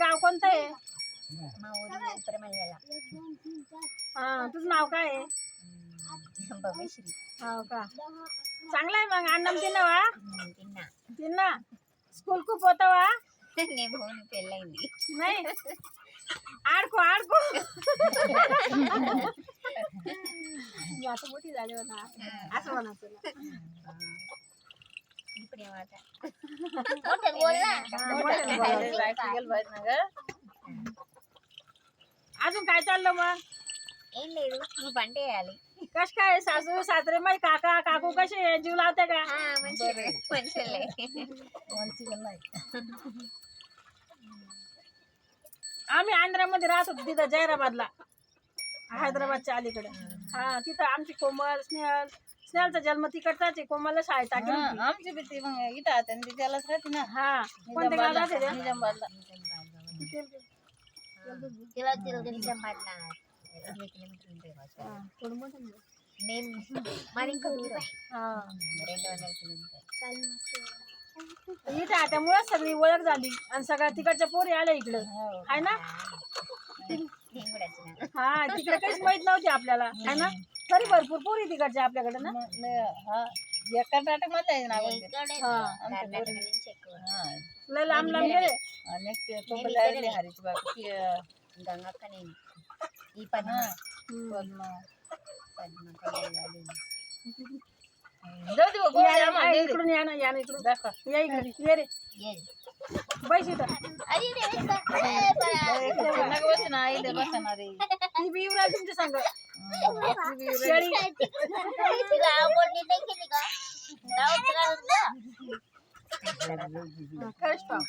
गाव कोणतं आहे? माऊली हा, तुझं नाव काय आहे? भव्यश्री हो का, चांगलं आहे मग. अन्नम तिनं वा तिन्ना तिनं स्कूल खूप होतं वा नेभून पेलाईनी नाही आडको आडको मी आता मोठी झाली होता असं म्हणायचं ना. इकडे वाटा मोठे बोल ना मोठ्याने बोलायचं. अजून काय चाललं मग? ఏం లేదు నువ్వు పంట వేయాలి कश काय सासू सासरे मै काका काकू कसे आहे? जीव लावते का? మంచిలే आम्ही आंध्रामध्ये राहत होतो तिथं जैराबादला, हैदराबादच्या अलीकडे. हा, तिथं आमची कोमल स्नेहलचा जन्म तिकडचाच आहे. कोमलला शाळेत टाकली होती. आमची बी ती मग इथं आता ती त्यालाच राहते ना. हा, कोणत्या गावात राहते त्या? निजामाबादला. నిజామాబాద్లా 20 కిలోమీటర్లు ఉంటాయి కావచ్చు हा, थोडं मोठं बोल. నేను మరి ఇంకా దూరం हा. 200 కిలోమీటర్లు इथं त्यामुळे सगळी ओळख झाली आणि सगळ्या तिकडच्या पोरी आल्या इकडं, आहे ना. నేను కూడా వచ్చిన हा, तिकडे काहीच माहित नव्हती आपल्याला, आहे ना. तरी भरपूर पोरी तिकडच्या आपल्याकडे ना. हा, एका कर्नाटक मध्ये आहे ना आपण ते. ఇక్కడే हा. కర్ణాటక నుంచి ఎక్కువ हा. लय लांब लांब गेले. आणि एक कोपरला आलेली हरीची बाग ती గంగక్క నేను ఈ పద్మ पद्मा. పద్మ కళ్యాణి जाऊ दे बघ, या, आम्हाला या, दे दे. इकडून या ना, या ना इकडून. दाखवा. या इकडे, ये रे, ఏది बैस इथं. అది नका बसू ना, इथे बसा ना रे. ती बी येऊन राहिली तुमच्या संग. शेळी. రాబోని దగ్గర రావచ్చు खरंच पाव.